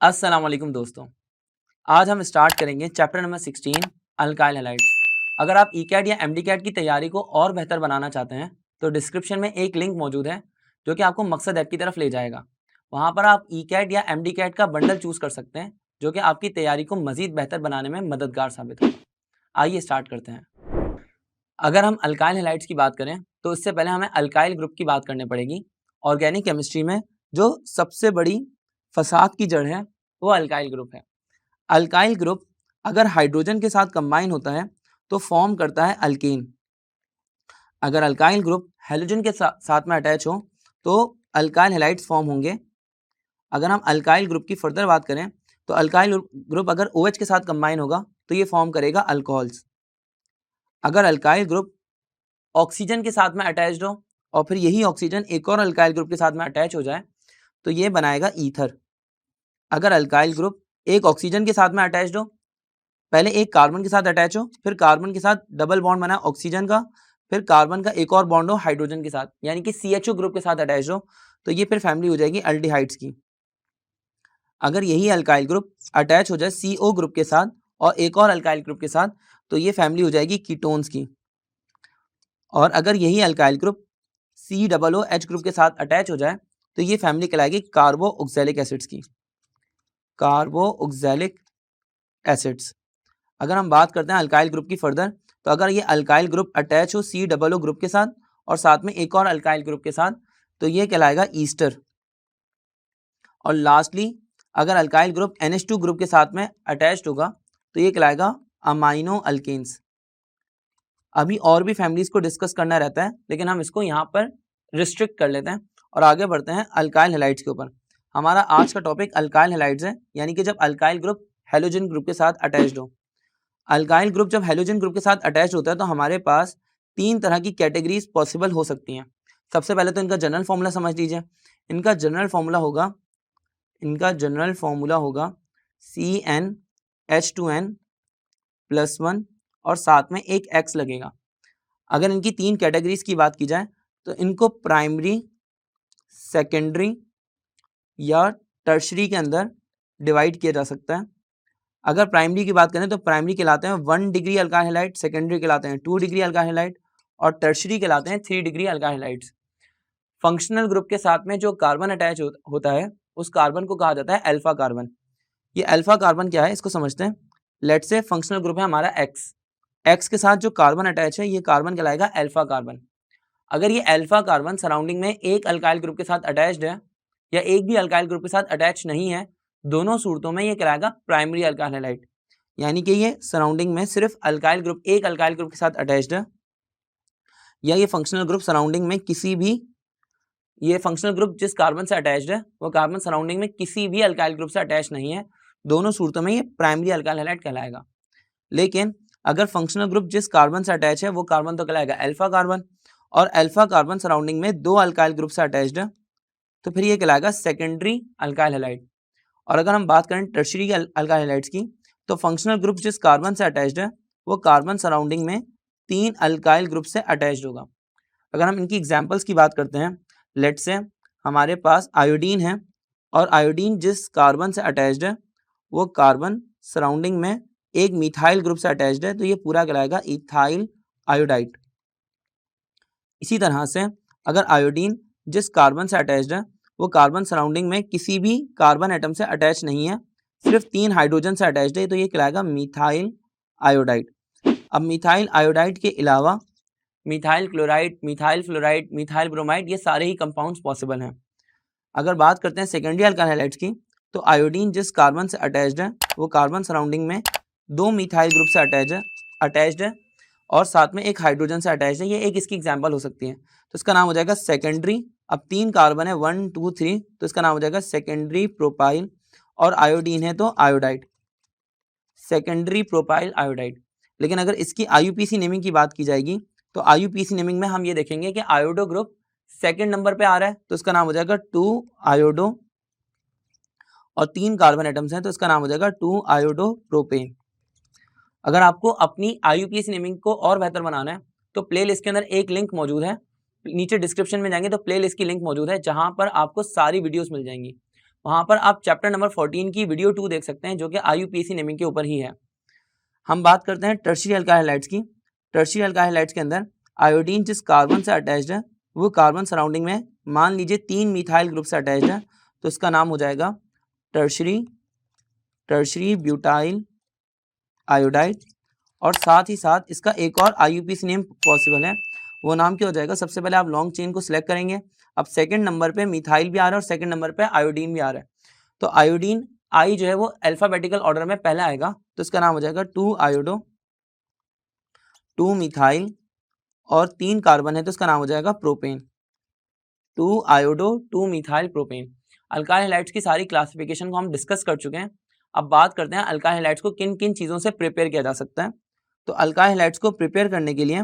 अस्सलाम वालेकुम दोस्तों। आज हम स्टार्ट करेंगे चैप्टर नंबर 16 अल्काइल हैलाइड्स। अगर आप ईकैट या एमडीकैट की तैयारी को और बेहतर बनाना चाहते हैं तो डिस्क्रिप्शन में एक लिंक मौजूद है जो कि आपको मकसद ऐप की तरफ ले जाएगा। वहां पर आप ईकैट या एमडीकैट का बंडल चूज कर सकते हैं जो कि आपकी तैयारी को मजीद बेहतर बनाने में मददगार साबित होगा। आइए स्टार्ट करते हैं। अगर हम अल्काइल हैलाइड्स की बात करें तो इससे पहले हमें अल्काइल ग्रुप की बात करनी पड़ेगी। ऑर्गेनिक केमिस्ट्री में जो सबसे बड़ी फसाद की जड़ है वो अल्काइल ग्रुप है। अल्काइल ग्रुप अगर हाइड्रोजन के साथ कंबाइन होता है तो फॉर्म करता है अल्केन। अगर अल्काइल ग्रुप हैलोजन के साथ में अटैच हो तो अल्काइल हैलाइड्स फॉर्म होंगे। अगर हम अल्काइल ग्रुप की फर्दर बात करें तो अल्काइल ग्रुप अगर OH के साथ कंबाइन होगा तो ये फॉर्म करेगा अल्कोहल्स। अगर अल्काइल ग्रुप ऑक्सीजन के साथ में अटैच्ड हो और फिर यही ऑक्सीजन एक और अल्काइल ग्रुप के साथ में अटैच हो जाए तो ये बनाएगा ईथर। अगर अल्काइल ग्रुप एक ऑक्सीजन के साथ में अटैच्ड हो, पहले एक कार्बन के साथ अटैच हो, फिर कार्बन के साथ डबल बॉन्ड बना ऑक्सीजन का, फिर कार्बन का एक और बॉन्ड हो हाइड्रोजन के साथ, यानी कि CHO ग्रुप के साथ अटैच हो, तो ये फिर फैमिली हो जाएगी अल्डिहाइड्स की। अगर यही अल्काइल ग्रुप अटैच हो जाए CO ग्रुप के साथ और एक और अल्काइल ग्रुप के साथ तो ये फैमिली हो जाएगी कीटोन्स की। और अगर यही अल्काइल ग्रुप COOH ग्रुप के साथ अटैच हो जाए तो ये फैमिली कहलाएगी कार्बोक्सिलिक एसिड्स की। Carboxylic acids. अगर हम बात करते हैं अल्काइल ग्रुप की फर्दर तो अगर ये अल्काइल ग्रुप अटैच हो COO ग्रुप के साथ और साथ में एक और अल्काइल ग्रुप के साथ तो ये कहलाएगा ईस्टर। और लास्टली अगर अल्काइल ग्रुप NH2 ग्रुप के साथ में अटैच्ड होगा तो ये कहलाएगा अमाइनो अल्केन्स। अभी और भी फैमिलीज को डिस्कस करना रहता है लेकिन हम इसको यहाँ पर रिस्ट्रिक्ट कर लेते हैं और आगे बढ़ते हैं अल्काइल हैलाइड्स के ऊपर। हमारा आज का टॉपिक अल्काइल हैलाइड्स है, यानी कि जब अल्काइल ग्रुप हैलोजन ग्रुप के साथ अटैच्ड हो। अल्काइल ग्रुप जब हैलोजन ग्रुप के साथ अटैच होता है तो हमारे पास तीन तरह की कैटेगरीज पॉसिबल हो सकती हैं। सबसे पहले तो इनका जनरल फॉर्मूला समझ लीजिए। इनका जनरल फॉर्मूला होगा CnH2n+1 और साथ में एक X लगेगा। अगर इनकी तीन कैटेगरीज की बात की जाए तो इनको प्राइमरी, सेकेंडरी या टर्शरी के अंदर डिवाइड किया जा सकता है। अगर प्राइमरी की बात करें तो प्राइमरी कहलाते हैं 1 डिग्री अल्काइल हैलाइड, सेकेंडरी कहलाते हैं 2 डिग्री अल्काइल हैलाइड और टर्शरी कहलाते हैं 3 degree alkyl halides. Functional group के साथ में जो कार्बन अटैच होता है उस कार्बन को कहा जाता है अल्फा कार्बन। ये अल्फा कार्बन क्या है इसको समझते हैं। लेट्स से फंक्शनल ग्रुप है हमारा X के साथ जो कार्बन अटैच है ये कार्बन कहलाएगा अल्फा कार्बन। अगर ये अल्फा कार्बन सराउंडिंग में एक अल्काइल ग्रुप के साथ अटैच्ड है या एक भी अल्काइल ग्रुप के साथ अटैच नहीं है, दोनों सूरतों में ये कहलाएगा प्राइमरी अल्काइल हैलाइड, यानी कि ये सराउंडिंग में सिर्फ अल्काइल ग्रुप एक अल्काइल ग्रुप के साथ अटैच्ड है, या ये फंक्शनल ग्रुप सराउंडिंग में किसी भी ये फंक्शनल ग्रुप जिस कार्बन से अटैच्ड है वो कार्बन सराउंडिंग में किसी भी अल्काइल ग्रुप से अटैच नहीं है, दोनों सूरतों में ये प्राइमरी अल्काइल हैलाइड कहलाएगा। लेकिन अगर फंक्शनल ग्रुप जिस कार्बन से अटैच है वो कार्बन तो कहलाएगा अल्फा कार्बन और अल्फा कार्बन सराउंडिंग में दो अल्काइल ग्रुप से अटैच्ड है तो फिर ये कहलाएगा सेकेंडरी अल्काइल हैलाइड। और अगर हम बात करें टर्शरी अल्काइल हैलाइड्स की तो फंक्शनल ग्रुप जिस कार्बन से अटैच्ड है वो कार्बन सराउंडिंग में तीन अल्काइल ग्रुप से अटैच्ड होगा। अगर हम इनकी एग्जांपल्स की बात करते हैं, लेट्स से हमारे पास आयोडीन है और आयोडीन जिस कार्बन से अटैच्ड है वो कार्बन सराउंडिंग में एक मिथाइल ग्रुप से अटैच्ड है तो ये पूरा कहलाएगा इथाइल आयोडाइड। इसी तरह से अगर आयोडीन जिस कार्बन से अटैच्ड है वो कार्बन सराउंडिंग में किसी भी कार्बन एटम से अटैच नहीं है, सिर्फ तीन हाइड्रोजन से अटैच्ड है तो ये कहलाएगा मिथाइल आयोडाइड। अब मिथाइल आयोडाइड के अलावा methyl chloride, methyl fluoride, methyl bromide ये सारे ही कंपाउंड्स पॉसिबल हैं। अगर बात करते हैं सेकेंडरी अल्काइल हैलाइड्स की तो आयोडीन जिस कार्बन से अटैच्ड है वो कार्बन सराउंडिंग में दो मिथाइल ग्रुप से अटैच्ड है और साथ में एक हाइड्रोजन से अटैच्ड है। ये एक इसकी एग्जांपल हो सकती है तो इसका नाम हो जाएगा सेकेंडरी। अब तीन कार्बन है 1 2 3 तो इसका नाम हो जाएगा सेकेंडरी प्रोपाइल और आयोडीन है तो आयोडाइड, सेकेंडरी प्रोपाइल आयोडाइड। लेकिन अगर इसकी IUPAC नेमिंग की बात की जाएगी तो IUPAC नेमिंग में हम ये देखेंगे कि आयोडो ग्रुप सेकेंड नंबर पे आ रहा है तो इसका नाम हो जाएगा 2 आयोडो और तीन कार्बन एटम्स हैं तो इसका नाम हो जाएगा 2 आयोडो प्रोपेन। अगर आपको अपनी IUPAC नेमिंग को और बेहतर बनाना है तो प्लेलिस्ट के अंदर एक लिंक मौजूद है, नीचे डिस्क्रिप्शन में जाएंगे तो प्लेलिस्ट की लिंक मौजूद है जहां पर आपको सारी वीडियोस मिल जाएंगी। वहाँ पर आप चैप्टर नंबर 14 की वीडियो 2 देख सकते हैं, जो कि IUPAC नेमिंग के ऊपर ही है। हम बात करते हैं टर्शियरी अल्काइल हैलाइड्स की। टर्शियरी अल्काइल हैलाइड्स के अंदर आयोडीन जिस कार्बन से अटैच्ड है वो कार्बन सराउंडिंग में मान लीजिए 3 मिथाइल ग्रुप से अटैच्ड है, तो इसका नाम हो जाएगा टर्शियरी ब्यूटाइल आयोडाइड। और साथ ही साथ इसका एक और IUPAC नेम पॉसिबल है, वो नाम क्या हो जाएगा? सबसे पहले आप लॉन्ग चेन को सिलेक्ट करेंगे। अब सेकंड नंबर पे मिथाइल भी आ रहा है और सेकंड नंबर पे आयोडीन भी आ रहा है, तो आयोडीन आई जो है वो अल्फाबेटिकल ऑर्डर में पहले आएगा, तो इसका नाम हो जाएगा 2 आयोडो 2 मिथाइल और 3 कार्बन है, तो इसका नाम हो जाएगा propane. 2 iodo 2 methyl propane. Alkyl halides की सारी क्लासिफिकेशन को हम डिस्कस कर चुके हैं। अब बात करते हैं अल्काइल हैलाइड्स को किन किन चीज़ों से प्रिपेयर किया जा सकता है। तो अल्काइल हैलाइड्स को प्रिपेयर करने के लिए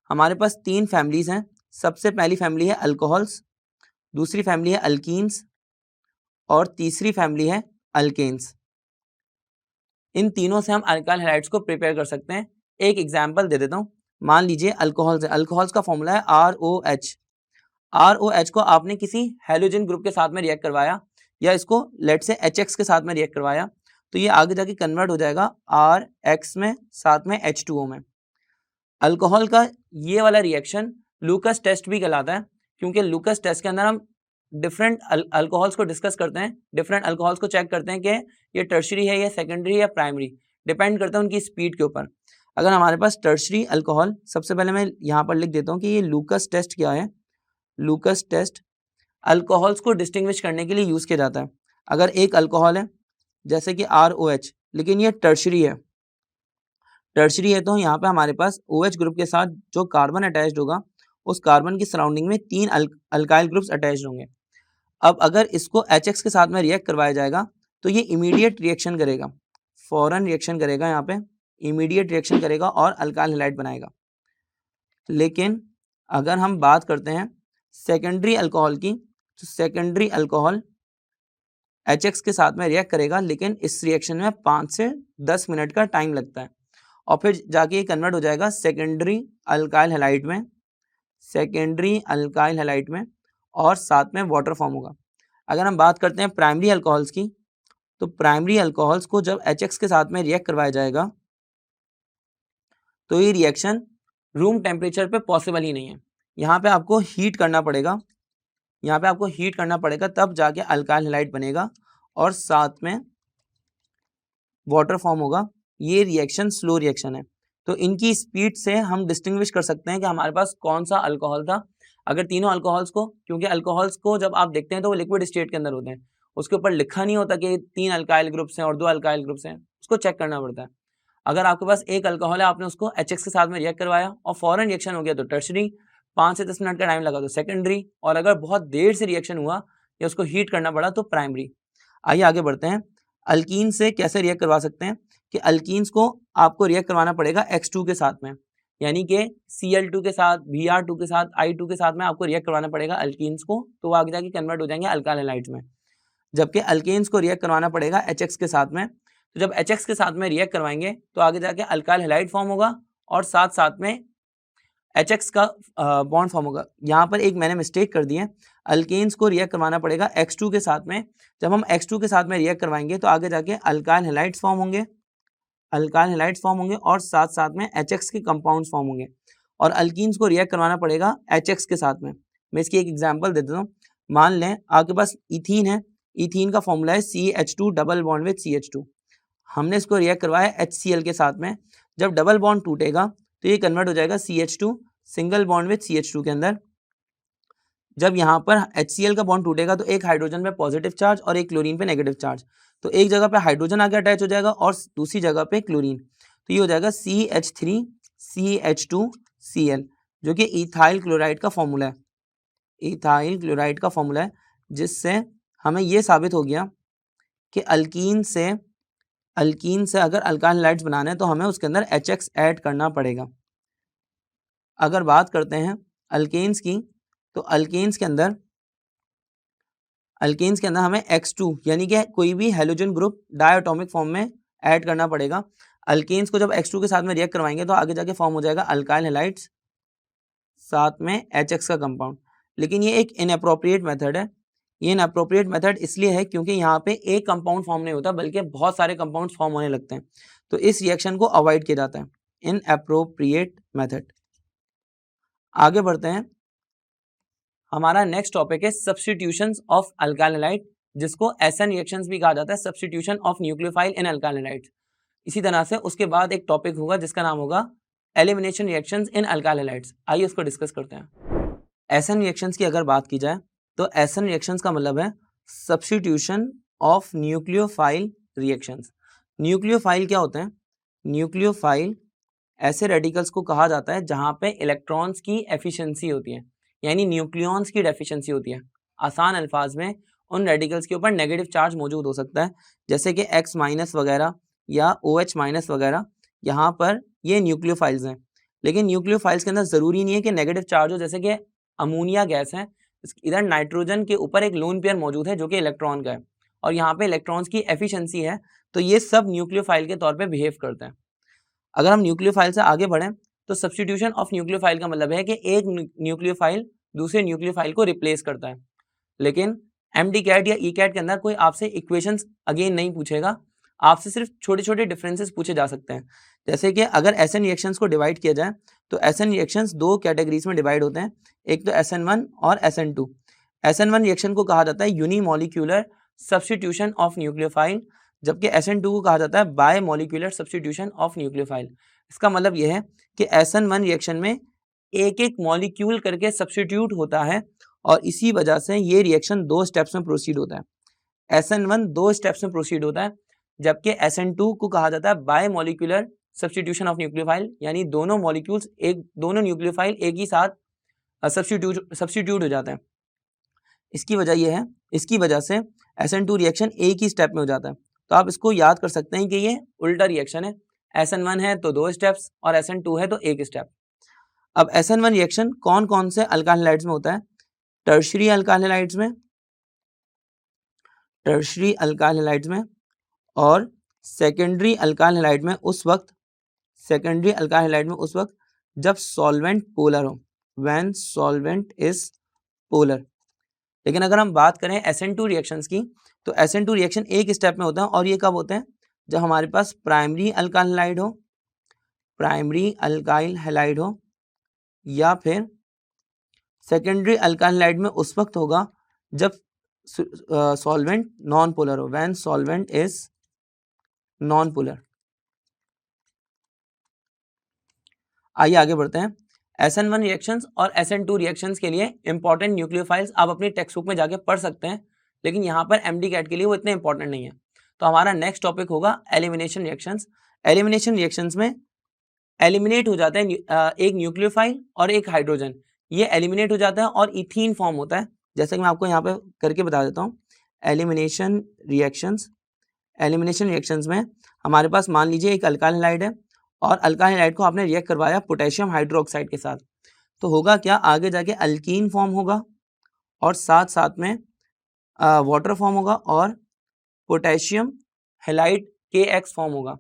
हमारे पास 3 फैमिलीज हैं। सबसे पहली फैमिली है अल्कोहल्स, दूसरी फैमिली है अल्कीन्स और तीसरी फैमिली है अल्केन्स। इन तीनों से हम अल्काइल हैलाइड्स को प्रिपेयर कर सकते हैं। एक एग्जाम्पल दे देता हूँ। मान लीजिए अल्कोहल्स है, अल्कोहल्स का फॉर्मूला है ROH। ROH को आपने किसी हेलोजन ग्रुप के साथ में रिएक्ट करवाया या इसको लेट से HX के साथ में रिएक्ट करवाया, तो ये आगे जाके कन्वर्ट हो जाएगा RX में, साथ में H2O में। अल्कोहल का ये वाला रिएक्शन लूकस टेस्ट भी कहलाता है, क्योंकि लूकस टेस्ट के अंदर हम डिफरेंट अल्कोहल्स को डिस्कस करते हैं, डिफरेंट अल्कोहल्स को चेक करते हैं कि ये टर्शरी है या सेकेंडरी है या प्राइमरी, डिपेंड करता है उनकी स्पीड के ऊपर। अगर हमारे पास टर्शरी अल्कोहल, सबसे पहले मैं यहाँ पर लिख देता हूँ कि ये लूकस टेस्ट क्या है। लूकस टेस्ट अल्कोहल्स को डिस्टिंग्विश करने के लिए यूज़ किया जाता है। अगर एक अल्कोहल है जैसे कि ROH, लेकिन ये टर्शरी है, तो यहाँ पे हमारे पास OH ग्रुप के साथ जो कार्बन अटैच्ड होगा, उस कार्बन की सराउंडिंग में 3 अल्काइल ग्रुप्स अटैच्ड होंगे। अब अगर इसको HX के साथ में रिएक्ट करवाया जाएगा तो ये इमीडिएट रिएक्शन करेगा, फौरन रिएक्शन करेगा, यहाँ पे इमीडिएट रिएक्शन करेगा और अल्काइल हैलाइड बनाएगा। लेकिन अगर हम बात करते हैं सेकेंडरी अल्कोहल की, तो सेकेंडरी अल्कोहल HX के साथ में रिएक्ट करेगा, लेकिन इस रिएक्शन में 5 से 10 मिनट का टाइम लगता है और फिर जाके ये कन्वर्ट हो जाएगा सेकेंडरी अल्काइल हैलाइड में, सेकेंडरी अल्काइल हैलाइड में, और साथ में वाटर फॉर्म होगा। अगर हम बात करते हैं प्राइमरी अल्कोहल्स की, तो प्राइमरी अल्कोहल्स को जब HX के साथ में रिएक्ट करवाया जाएगा तो ये रिएक्शन रूम टेम्परेचर पे पॉसिबल ही नहीं है। यहाँ पे आपको हीट करना पड़ेगा, तब जाके अल्काइल हैलाइड बनेगा और साथ में वाटर फॉर्म होगा। ये रिएक्शन स्लो रिएक्शन है, तो इनकी स्पीड से हम डिस्टिंग्विश कर सकते हैं कि हमारे पास कौन सा अल्कोहल था। अगर तीनों अल्कोहल्स को, क्योंकि अल्कोहल्स को जब आप देखते हैं तो वो लिक्विड स्टेट के अंदर होते हैं, उसके ऊपर लिखा नहीं होता कि 3 अल्काइल ग्रुप्स हैं और 2 अल्काइल ग्रुप्स हैं, उसको चेक करना पड़ता है। अगर आपके पास एक अल्कोहल है, आपने उसको HX के साथ में रिएक्ट करवाया और फॉरन रिएक्शन हो गया तो टर्शरी, 5 से 10 मिनट का टाइम लगा तो सेकेंडरी, और अगर बहुत देर से रिएक्शन हुआ या उसको हीट करना पड़ा तो प्राइमरी। आइए आगे बढ़ते हैं। अल्कीन से कैसे रिएक्ट करवा सकते हैं कि अल्कीन्स को आपको रिएक्ट करवाना पड़ेगा X2 के साथ में, यानी कि Cl2 के साथ, Br2 के साथ, I2 के साथ में आपको रिएक्ट करवाना पड़ेगा अल्कीन्स को, तो वो आगे जाके कन्वर्ट हो जाएंगे अल्काइल हैलाइड्स में। जबकि अल्केन्स को रिएक्ट करवाना पड़ेगा HX के साथ में, तो जब HX के साथ में रिएक्ट करवाएंगे तो आगे जाके अल्काइल हैलाइड फॉर्म होगा और साथ साथ में HX का बॉन्ड फॉर्म होगा। यहाँ पर एक मैंने मिस्टेक कर दी है, अल्केन्स को रिएक्ट करवाना पड़ेगा X2 के साथ में। जब हम X2 के साथ में रिएक्ट करवाएंगे तो आगे जाके अल्काइल हैलाइड्स फॉर्म होंगे, और साथ साथ में HX के कंपाउंड्स फॉर्म होंगे। और अल्कीन्स को रिएक्ट करवाना पड़ेगा HX के साथ में। मैं इसकी एक एग्जांपल दे देता हूँ। मान लें आपके पास इथीन है, इथीन का फॉर्मूला है CH2 double bond with CH2। हमने इसको रिएक्ट करवाया HCl के साथ में। जब डबल बॉन्ड टूटेगा तो ये कन्वर्ट हो जाएगा CH2 single bond with CH2 के अंदर। जब यहाँ पर HCl का बॉन्ड टूटेगा तो एक हाइड्रोजन पे पॉजिटिव चार्ज और एक क्लोरीन पे नेगेटिव चार्ज, तो एक जगह पे हाइड्रोजन आके अटैच हो जाएगा और दूसरी जगह पे क्लोरीन, तो ये हो जाएगा CH3CH2Cl, जो कि इथाइल क्लोराइड का फॉर्मूला है। इथाइल क्लोराइड का फॉर्मूला है, जिससे हमें ये साबित हो गया कि अल्कीन से अगर अल्काइल हैलाइड्स बनाना है तो हमें उसके अंदर HX ऐड करना पड़ेगा। अगर बात करते हैं अल्केन्स की, तो अल्केन्स के अंदर हमें X2 यानी कि कोई भी हेलोजन ग्रुप डायटोमिक फॉर्म में ऐड करना पड़ेगा। अल्केन्स को जब X2 के साथ में रिएक्ट करवाएंगे तो आगे जाके फॉर्म हो जाएगा अल्काइल हैलाइड्स, साथ में HX का कंपाउंड। लेकिन ये एक इनअप्रोप्रिएट मेथड है, ये इनअप्रोप्रिएट मेथड इसलिए है क्योंकि यहाँ पे एक कंपाउंड फॉर्म नहीं होता बल्कि बहुत सारे कंपाउंड्स फॉर्म होने लगते हैं, तो इस रिएक्शन को अवॉइड किया जाता है, इनअप्रोप्रिएट मेथड। आगे बढ़ते हैं, हमारा नेक्स्ट टॉपिक है सब्स्टिट्यूशंस ऑफ अल्काइल हैलाइड, जिसको एसएन रिएक्शंस भी कहा जाता है, substitution of nucleophile in alkyl halides. इसी तरह से उसके बाद एक टॉपिक होगा जिसका नाम होगा elimination reactions in alkyl halides. आइए उसको डिस्कस करते हैं। एसएन रिएक्शंस की अगर बात की जाए तो एसएन रिएक्शंस का मतलब है substitution of nucleophile reactions. Nucleophile क्या होते हैं? न्यूक्लियोफाइल ऐसे रेडिकल्स को कहा जाता है जहां पे इलेक्ट्रॉन्स की एफिशिएंसी होती है, यानी न्यूक्लियॉन्स की डेफिशिएंसी होती है। आसान अल्फाज में उन रेडिकल्स के ऊपर नेगेटिव चार्ज मौजूद हो सकता है, जैसे कि X माइनस वगैरह या OH माइनस वगैरह। यहाँ पर ये न्यूक्लियोफाइल्स हैं, लेकिन न्यूक्लियोफाइल्स के अंदर ज़रूरी नहीं है कि नेगेटिव चार्ज हो, जैसे कि अमोनिया गैस है, इधर नाइट्रोजन के ऊपर एक लोन पेयर मौजूद है जो कि इलेक्ट्रॉन का है, और यहाँ पे इलेक्ट्रॉन्स की एफिशिएंसी है, तो ये सब न्यूक्लियोफाइल के तौर पर बिहेव करते हैं। अगर हम न्यूक्लियोफाइल से आगे बढ़ें तो सब्स्टिट्यूशन ऑफ न्यूक्लियोफाइल का मतलब है कि एक न्यूक्लियोफाइल दूसरे न्यूक्लियोफाइल को रिप्लेस करता है। लेकिन एमडी कैट या ई कैट के अंदर कोई आपसे इक्वेशंस अगेन नहीं पूछेगा, आपसे सिर्फ छोटे छोटे डिफरेंसेस पूछे जा सकते हैं। जैसे कि अगर एसएन रिएक्शंस को डिवाइड किया जाए तो एसएन रिएक्शंस दो कैटेगरीज में डिवाइड होते हैं, एक तो SN1 और SN2। SN1 रिएक्शन को कहा जाता है यूनिमोलिक्यूलर सब्स्टिट्यूशन ऑफ न्यूक्लियोफाइल, जबकि SN2 को कहा जाता है bye molecular substitution of nucleophile. इसका मतलब यह है कि SN1 रिएक्शन में एक एक मॉलिक्यूल करके सब्स्टिट्यूट होता है, और इसी वजह से ये रिएक्शन दो स्टेप्स में प्रोसीड होता है। SN1 दो स्टेप्स में प्रोसीड होता है, जबकि SN2 को कहा जाता है bye molecular substitution of nucleophile, यानी दोनों मॉलिक्यूल्स दोनों न्यूक्लियोफाइल एक ही साथ सब्स्टिट्यूट हो जाते हैं। इसकी वजह से SN2 रिएक्शन एक ही स्टेप में हो जाता है। तो आप इसको याद कर सकते हैं कि ये उल्टा रिएक्शन है, SN1 है तो दो स्टेप्स और SN2 है तो एक स्टेप। अब SN1 रिएक्शन कौन कौन से अल्काइल हैलाइड्स में होता है? टर्शियरी अल्काइल हैलाइड्स में, और सेकेंडरी अल्काइल हैलाइड में उस वक्त जब सॉल्वेंट पोलर हो, व्हेन सॉल्वेंट इज पोलर। लेकिन अगर हम बात करें SN2 रिएक्शंस की, तो SN2 रिएक्शन एक स्टेप में होता है, और ये कब होते हैं? जब हमारे पास प्राइमरी अल्काइल हैलाइड हो या फिर सेकेंडरी अल्काइल हैलाइड में उस वक्त होगा जब सॉल्वेंट नॉन पोलर हो, when solvent is non polar. आइए आगे बढ़ते हैं। SN1 रिएक्शंस और SN2 रिएक्शंस के लिए इंपॉर्टेंट न्यूक्लियोफाइल्स आप अपनी टेक्स्ट बुक में जाके पढ़ सकते हैं, लेकिन यहाँ पर एमडी कैट के लिए वो इतने इंपॉर्टेंट नहीं है। तो हमारा नेक्स्ट टॉपिक होगा एलिमिनेशन रिएक्शंस। एलिमिनेशन रिएक्शंस में एलिमिनेट हो जाता है एक न्यूक्लियोफाइल और एक हाइड्रोजन, ये एलिमिनेट हो जाता है और इथीन फॉर्म होता है, जैसे कि मैं आपको यहाँ पे करके बता देता हूँ। एलिमिनेशन रिएक्शंस में हमारे पास मान लीजिए एक अल्काइल हैलाइड है, और अल्काइल हैलाइड को आपने रिएक्ट करवाया पोटेशियम हाइड्रोक्साइड के साथ, तो होगा क्या? आगे जाके अल्कीन फॉर्म होगा और साथ साथ में वाटर फॉर्म होगा और पोटेशियम हैलाइड KX फॉर्म होगा।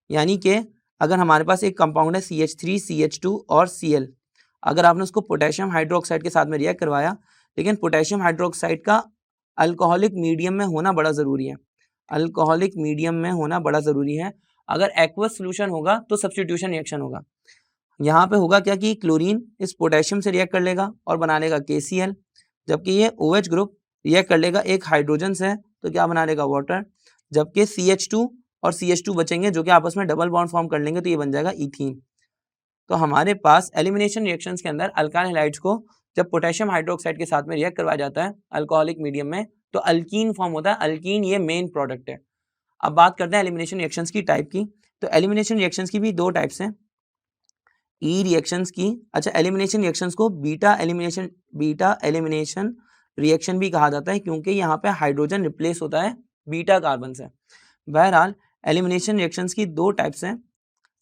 यानी कि अगर हमारे पास एक कंपाउंड है CH3, CH2 और Cl, अगर आपने उसको पोटेशियम हाइड्रोक्साइड के साथ में रिएक्ट करवाया, लेकिन पोटेशियम हाइड्रोक्साइड का अल्कोहलिक मीडियम में होना बड़ा ज़रूरी है। अगर एक्वस सोल्यूशन होगा तो सब्स्टिट्यूशन रिएक्शन होगा। यहाँ पे होगा क्या कि क्लोरीन इस पोटेशियम से रिएक्ट कर लेगा और बना लेगा KCl, जबकि ये OH ग्रुप रिएक्ट कर लेगा एक हाइड्रोजन से, तो क्या बना लेगा? वाटर। जबकि CH2 और CH2 बचेंगे जो कि आपस में डबल बॉन्ड फॉर्म कर लेंगे, तो ये बन जाएगा इथीन। तो हमारे पास एलिमिनेशन रिएक्शंस के अंदर अल्काइल हैलाइड्स को जब पोटेशियम हाइड्रोक्साइड के साथ में रिएक्ट करवाया जाता है अल्कोहलिक मीडियम में, तो अल्कीन फॉर्म होता है। अल्कीन ये मेन प्रोडक्ट है। अब बात करते हैं एलिमिनेशन रिएक्शंस की टाइप की। तो एलिमिनेशन रिएक्शंस की भी दो टाइप्स हैं, ई रिएक्शंस की। अच्छा, एलिमिनेशन रिएक्शंस को बीटा एलिमिनेशन रिएक्शन भी कहा जाता है, क्योंकि यहाँ पे हाइड्रोजन रिप्लेस होता है बीटा कार्बन से। बहरहाल एलिमिनेशन रिएक्शंस की दो टाइप्स हैं।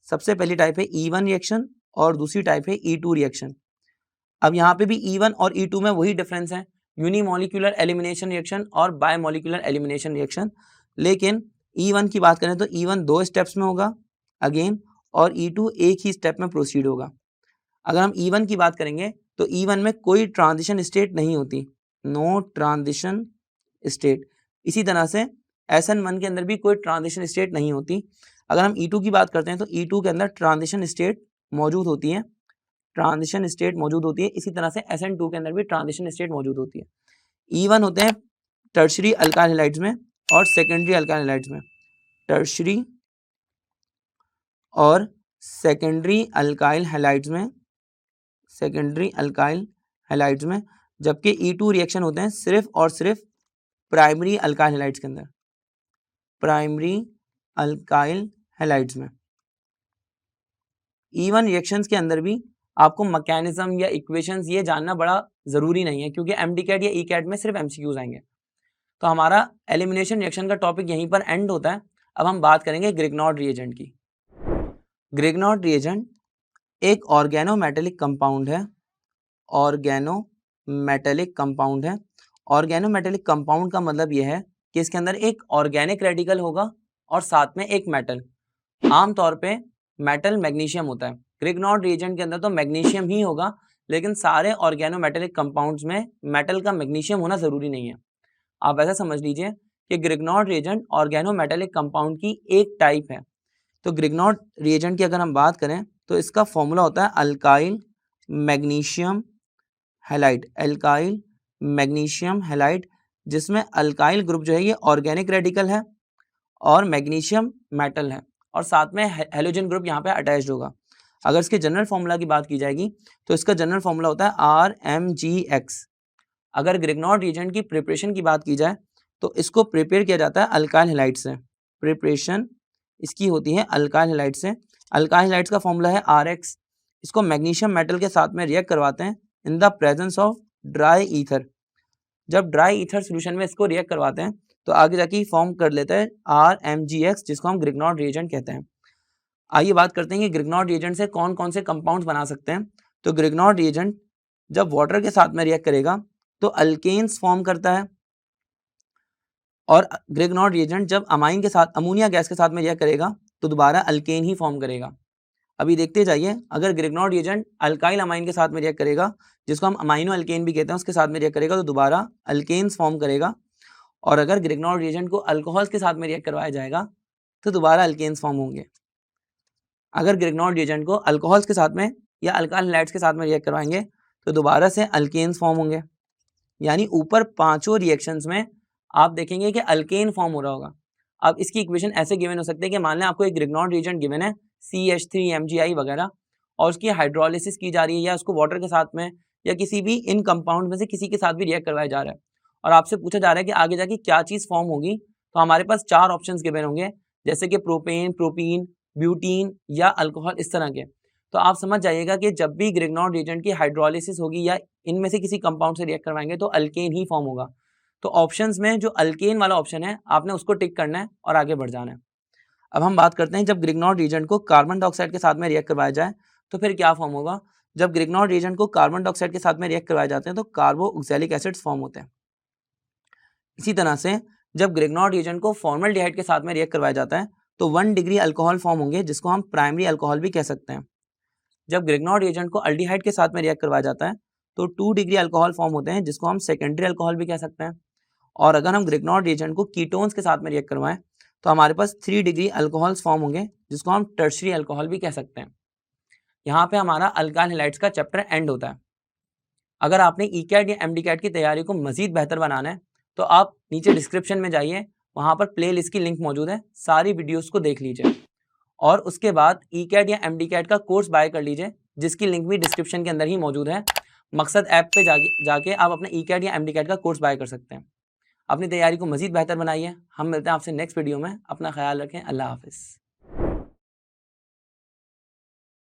सबसे पहली टाइप है E1 रिएक्शन और दूसरी टाइप है E2 रिएक्शन। अब यहाँ पे भी E1 और E2 में वही डिफरेंस है, यूनिमोलिक्यूलर एलिमिनेशन रिएक्शन और बायमोलिक्यूलर एलिमिनेशन रिएक्शन। लेकिन E1 की बात करें तो E1 दो स्टेप्स में होगा अगेन, और E2 एक ही स्टेप में प्रोसीड होगा। अगर हम E1 की बात करेंगे तो E1 में कोई ट्रांजिशन स्टेट नहीं होती, नो ट्रांजिशन स्टेट। इसी तरह से SN1 के अंदर भी कोई ट्रांजिशन स्टेट नहीं होती। अगर हम E2 की बात करते हैं तो E2 के अंदर ट्रांजिशन स्टेट मौजूद होती है, ट्रांजिशन स्टेट मौजूद होती है। इसी तरह से SN2 के अंदर भी ट्रांजिशन स्टेट मौजूद होती है। E1 होते हैं टर्शरी अल्काइल हैलाइड्स में और सेकेंडरी अल्काइल हैलाइड्स में, टर्शरी और सेकेंडरी अल्काइल हैलाइड्स में, सेकेंडरी अल्काइल हैलाइड्स में, जबकि E2 रिएक्शन होते हैं सिर्फ और सिर्फ प्राइमरी अल्काइल हैलाइड्स के अंदर, प्राइमरी अल्काइल हैलाइड्स में। E1 रिएक्शंस के अंदर भी आपको मैकेनिज्म या इक्वेशंस ये जानना बड़ा जरूरी नहीं है, क्योंकि MDCAT या ECAT में सिर्फ MCQs आएंगे। तो हमारा एलिमिनेशन रिएक्शन का टॉपिक यहीं पर एंड होता है। अब हम बात करेंगे ग्रिग्नॉर्ड रिएजेंट की। ग्रिग्नॉर्ड रिएजेंट एक ऑर्गेनोमेटेलिक कंपाउंड है, ऑर्गेनोमेटेलिक कंपाउंड है। ऑर्गेनोमेटेलिक कंपाउंड का मतलब यह है कि इसके अंदर एक ऑर्गेनिक रेडिकल होगा और साथ में एक मेटल। आमतौर पे मेटल मैग्नीशियम होता है। ग्रिग्नॉर्ड रिएजेंट के अंदर तो मैग्नीशियम ही होगा, लेकिन सारे ऑर्गेनोमेटेलिक कंपाउंड्स में मेटल का मैग्नीशियम होना जरूरी नहीं है। आप ऐसा समझ लीजिए कि ग्रिग्नॉर्ड रिएजेंट ऑर्गेनोमेटेलिक कंपाउंड की एक टाइप है। तो ग्रिग्नॉर्ड रिएजेंट की अगर हम बात करें तो इसका फॉर्मूला होता है alkyl magnesium halide, alkyl magnesium halide, जिसमें अल्काइल ग्रुप जो है ये ऑर्गेनिक रेडिकल है और मैग्नीशियम मेटल है और साथ में हेलोजन ग्रुप यहाँ पे अटैच्ड होगा। अगर इसके जनरल फॉर्मूला की बात की जाएगी तो इसका जनरल फॉर्मूला होता है RMgX। अगर ग्रिग्नॉर्ड रिएजेंट की प्रिपरेशन की बात की जाए तो इसको प्रिपेयर किया जाता है अल्काइल हैलाइड से। प्रिपरेशन इसकी होती है अल्काइल हैलाइड से। अल्काइल हैलाइड्स का फॉर्मूला है RX। इसको मैग्नीशियम मेटल के साथ में रिएक्ट करवाते हैं in the presence of dry ether. जब ड्राई ईथर सोल्यूशन में इसको रिएक्ट करवाते हैं तो आगे जाके फॉर्म कर लेता है RMgX, जिसको हम ग्रिग्नॉर्ड रिएजेंट कहते हैं। आइए बात करते हैं कि ग्रिग्नॉर्ड रिएजेंट से कौन कौन से कंपाउंड्स बना सकते हैं। तो ग्रिग्नॉर्ड रिएजेंट जब वाटर के साथ में रिएक्ट करेगा तो अल्केन्स फॉर्म करता है, और ग्रिग्नॉर्ड रिएजेंट जब अमाइन के साथ, अमोनिया गैस के साथ में रिएक्ट करेगा तो दोबारा अल्केन ही फॉर्म करेगा। अभी देखते जाइए, अगर ग्रिग्नॉर्ड रिएजेंट अल्काइल अमाइन के साथ में रिएक्ट करेगा, जिसको हम अमाइनो अल्केन भी कहते हैं, उसके साथ में रिएक्ट करेगा तो दोबारा अल्केन्स फॉर्म करेगा। और अगर ग्रिग्नॉर्ड रिएजेंट को अल्कोहल्स के साथ में रिएक्ट करवाया जाएगा तो दोबारा अल्केन्स फॉर्म होंगे। अगर ग्रिग्नॉर्ड रिएजेंट को अल्कोहल्स के साथ में या अल्काइल हैलाइड्स के साथ में रिएक्ट करवाएंगे तो दोबारा से अल्केन्स फॉर्म होंगे। यानी ऊपर पांचों रिएक्शंस में आप देखेंगे कि अल्केन फॉर्म हो रहा होगा। अब इसकी इक्वेशन ऐसे गिवन हो सकते हैं कि मान लें आपको एक ग्रिग्नॉर्ड रिएजेंट गिवन है CH3MgI वगैरह, और उसकी हाइड्रोलिसिस की जा रही है या उसको वाटर के साथ में या किसी भी इन कंपाउंड में से किसी के साथ भी रिएक्ट करवाया जा रहा है, और आपसे पूछा जा रहा है कि आगे जाके क्या चीज़ फॉर्म होगी। तो हमारे पास चार ऑप्शंस गिवन होंगे, जैसे कि प्रोपेन, प्रोपीन, ब्यूटीन या अल्कोहल, इस तरह के। तो आप समझ जाइएगा कि जब भी ग्रिग्नॉर्ड रिएजेंट की हाइड्रोलिसिस होगी या इनमें से किसी कंपाउंड से रिएक्ट करवाएंगे तो अल्केन ही फॉर्म होगा। तो ऑप्शंस में जो अल्केन वाला ऑप्शन है आपने उसको टिक करना है और आगे बढ़ जाना है। अब हम बात करते हैं जब ग्रिग्नॉर्ड रिएजेंट को कार्बन डाइऑक्साइड के साथ में रिएक्ट करवाया जाए तो फिर क्या फॉर्म होगा। जब ग्रिग्नॉर्ड रिएजेंट को कार्बन डाइऑक्साइड के साथ में रिएक्ट करवाए जाते हैं तो कार्बोक्सिलिक एसिड्स फॉर्म होते हैं। इसी तरह से जब ग्रिग्नॉर्ड रिएजेंट को फॉर्मल्डिहाइड के साथ में रिएक्ट करवाया जाता है तो 1 डिग्री अल्कोहल फॉर्म होंगे, जिसको हम प्राइमरी अल्कोहल भी कह सकते हैं। जब ग्रिग्नॉर्ड रिएजेंट को अल्डिहाइड के साथ में रिएक्ट करवाया जाता है तो 2 डिग्री अल्कोहल फॉर्म होते हैं, जिसको हम सेकेंडरी अल्कोहल भी कह सकते हैं। और अगर हम ग्रिग्नॉर्ड रिएजेंट को कीटोन्स के साथ में रिएक्ट करवाएं तो हमारे पास 3 डिग्री अल्कोहल्स फॉर्म होंगे, जिसको हम टर्शरी अल्कोहल भी कह सकते हैं। यहाँ पे हमारा अल्काइल हैलाइड्स का चैप्टर एंड होता है। अगर आपने ECAT या MDCAT की तैयारी को मजीद बेहतर बनाना है तो आप नीचे डिस्क्रिप्शन में जाइए, वहाँ पर प्ले लिस्ट की लिंक मौजूद है, सारी वीडियोस को देख लीजिए और उसके बाद ECAT या MDCAT का कोर्स बाय कर लीजिए, जिसकी लिंक भी डिस्क्रिप्शन के अंदर ही मौजूद है। मकसद ऐप पे जाके आप अपने ECAT या MDCAT का कोर्स बाय कर सकते हैं। अपनी तैयारी को मजीद बेहतर बनाइए। हम मिलते हैं आपसे नेक्स्ट वीडियो में। अपना ख्याल रखें। अल्लाह हाफिज़।